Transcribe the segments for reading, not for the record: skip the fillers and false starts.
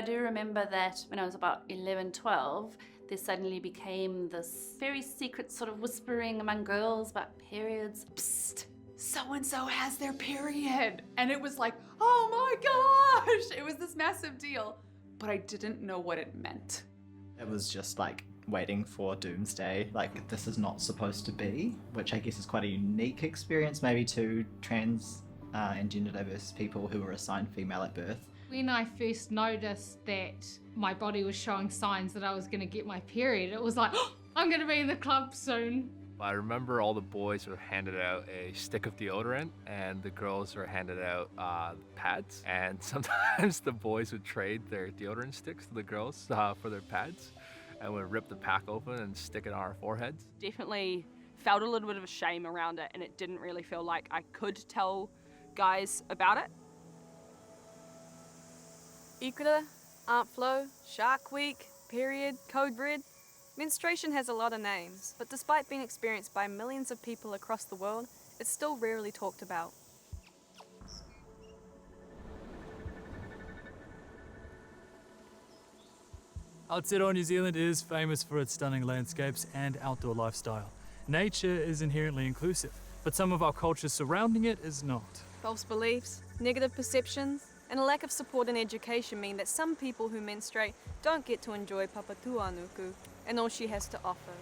I do remember that when I was about 11, 12, there suddenly became this very secret sort of whispering among girls about periods. Psst, so-and-so has their period. And it was like, oh my gosh, it was this massive deal. But I didn't know what it meant. It was just like waiting for doomsday, like this is not supposed to be, which I guess is quite a unique experience maybe to trans and gender diverse people who were assigned female at birth. When I first noticed that my body was showing signs that I was going to get my period, it was like, oh, I'm going to be in the club soon. I remember all the boys were handed out a stick of deodorant and the girls were handed out pads. And sometimes the boys would trade their deodorant sticks to the girls for their pads and would rip the pack open and stick it on our foreheads. Definitely felt a little bit of a shame around it, and it didn't really feel like I could tell guys about it. Ikura, Aunt Flo, Shark Week, period, code red. Menstruation has a lot of names, but despite being experienced by millions of people across the world, it's still rarely talked about. Aotearoa, New Zealand is famous for its stunning landscapes and outdoor lifestyle. Nature is inherently inclusive, but some of our culture surrounding it is not. False beliefs, negative perceptions, and a lack of support and education mean that some people who menstruate don't get to enjoy Papatuanuku and all she has to offer.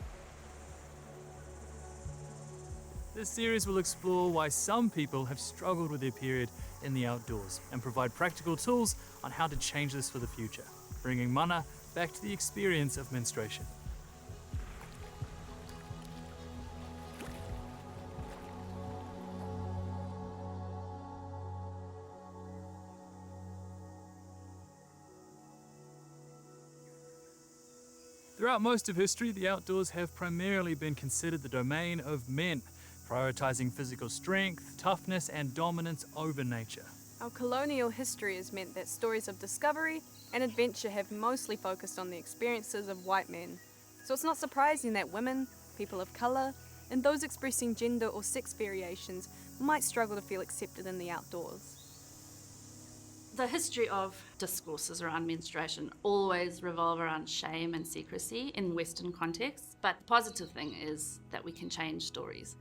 This series will explore why some people have struggled with their period in the outdoors and provide practical tools on how to change this for the future, bringing mana back to the experience of menstruation. Throughout most of history, the outdoors have primarily been considered the domain of men, prioritizing physical strength, toughness, and dominance over nature. Our colonial history has meant that stories of discovery and adventure have mostly focused on the experiences of white men. So it's not surprising that women, people of colour, and those expressing gender or sex variations might struggle to feel accepted in the outdoors. The history of discourses around menstruation always revolve around shame and secrecy in Western contexts, but the positive thing is that we can change stories.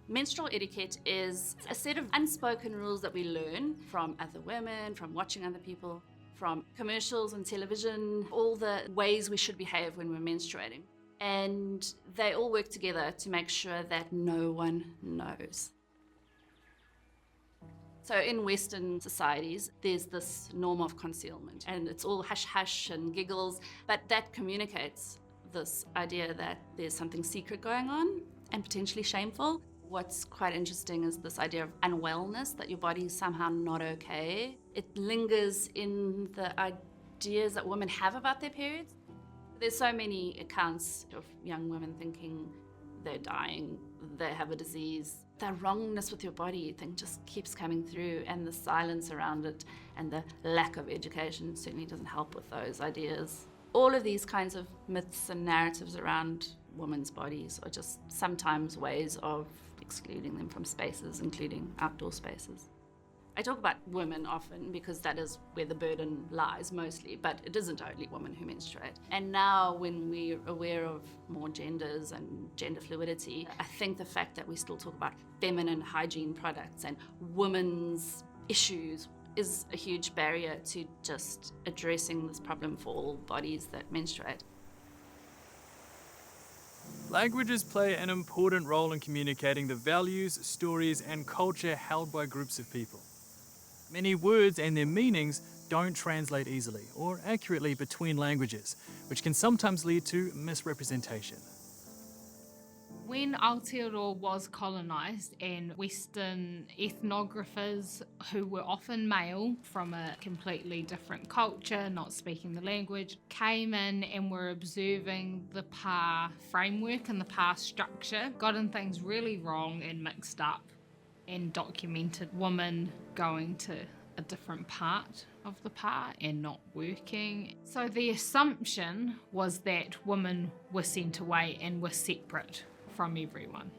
Menstrual etiquette is a set of unspoken rules that we learn from other women, from watching other people, from commercials and television, all the ways we should behave when we're menstruating. And they all work together to make sure that no one knows. So in Western societies, there's this norm of concealment, and it's all hush-hush and giggles, but that communicates this idea that there's something secret going on and potentially shameful. What's quite interesting is this idea of unwellness, that your body is somehow not okay. It lingers in the ideas that women have about their periods. There's so many accounts of young women thinking they're dying, they have a disease. The wrongness with your body thing just keeps coming through, and the silence around it and the lack of education certainly doesn't help with those ideas. All of these kinds of myths and narratives around women's bodies are just sometimes ways of excluding them from spaces, including outdoor spaces. I talk about women often because that is where the burden lies mostly, but it isn't only women who menstruate. And now when we're aware of more genders and gender fluidity, I think the fact that we still talk about feminine hygiene products and women's issues is a huge barrier to just addressing this problem for all bodies that menstruate. Languages play an important role in communicating the values, stories, and culture held by groups of people. Many words and their meanings don't translate easily or accurately between languages, which can sometimes lead to misrepresentation. When Aotearoa was colonised and Western ethnographers who were often male from a completely different culture, not speaking the language, came in and were observing the pa framework and the pa structure, gotten things really wrong and mixed up, and documented women going to a different part of the pa and not working. So the assumption was that women were sent away and were separate from everyone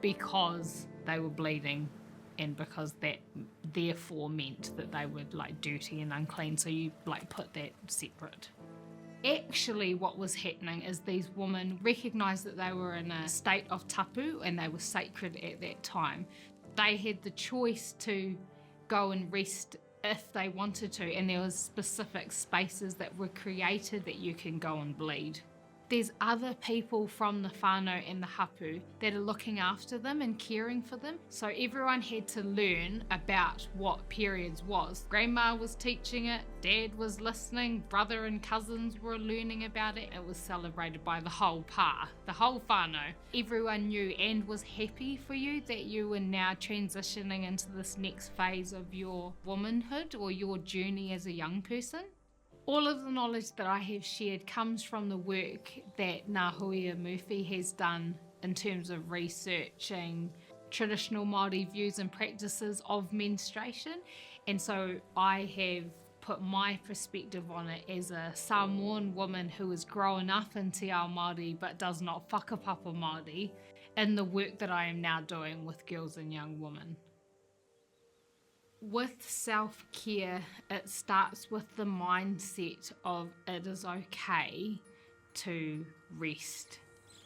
because they were bleeding and because that therefore meant that they were like dirty and unclean, so you like put that separate. Actually, what was happening is these women recognised that they were in a state of tapu and they were sacred at that time. They had the choice to go and rest if they wanted to, and there was specific spaces that were created that you can go and bleed. There's other people from the whānau and the hapu that are looking after them and caring for them. So everyone had to learn about what periods was. Grandma was teaching it, dad was listening, brother and cousins were learning about it. It was celebrated by the whole pā, the whole whānau. Everyone knew and was happy for you that you were now transitioning into this next phase of your womanhood or your journey as a young person. All of the knowledge that I have shared comes from the work that Ngā Huia Murphy has done in terms of researching traditional Māori views and practices of menstruation. And so I have put my perspective on it as a Samoan woman who has grown up in Te Ao Māori but does not whakapapa Māori in the work that I am now doing with girls and young women. With self-care, it starts with the mindset of it is okay to rest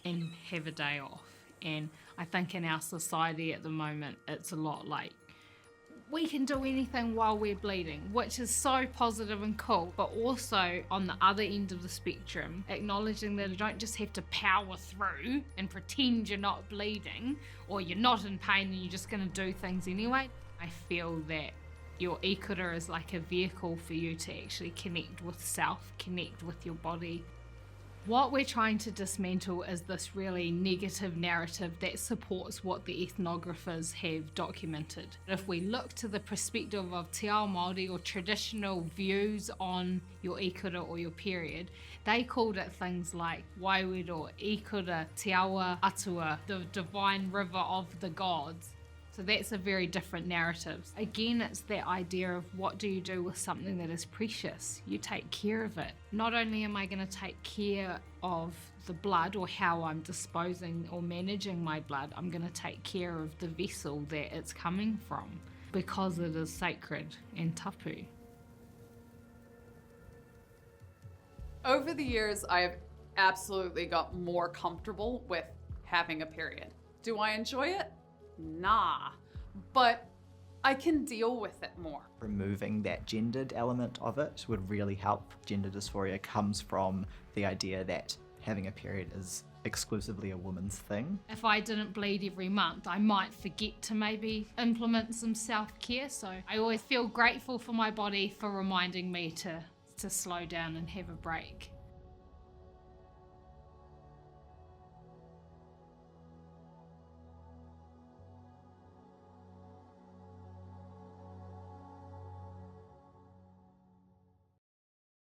and have a day off. And I think in our society at the moment, it's a lot like, we can do anything while we're bleeding, which is so positive and cool, but also on the other end of the spectrum, acknowledging that you don't just have to power through and pretend you're not bleeding or you're not in pain and you're just going to do things anyway. I feel that your ikura is like a vehicle for you to actually connect with self, connect with your body. What we're trying to dismantle is this really negative narrative that supports what the ethnographers have documented. If we look to the perspective of Te Ao Māori or traditional views on your ikura or your period, they called it things like Waiwiro, ikura, te awa atua, the divine river of the gods. So that's a very different narrative. Again, it's that idea of what do you do with something that is precious? You take care of it. Not only am I going to take care of the blood or how I'm disposing or managing my blood, I'm going to take care of the vessel that it's coming from because it is sacred and tapu. Over the years, I have absolutely got more comfortable with having a period. Do I enjoy it? Nah, but I can deal with it more. Removing that gendered element of it would really help. Gender dysphoria comes from the idea that having a period is exclusively a woman's thing. If I didn't bleed every month, I might forget to maybe implement some self-care. So I always feel grateful for my body for reminding me to slow down and have a break.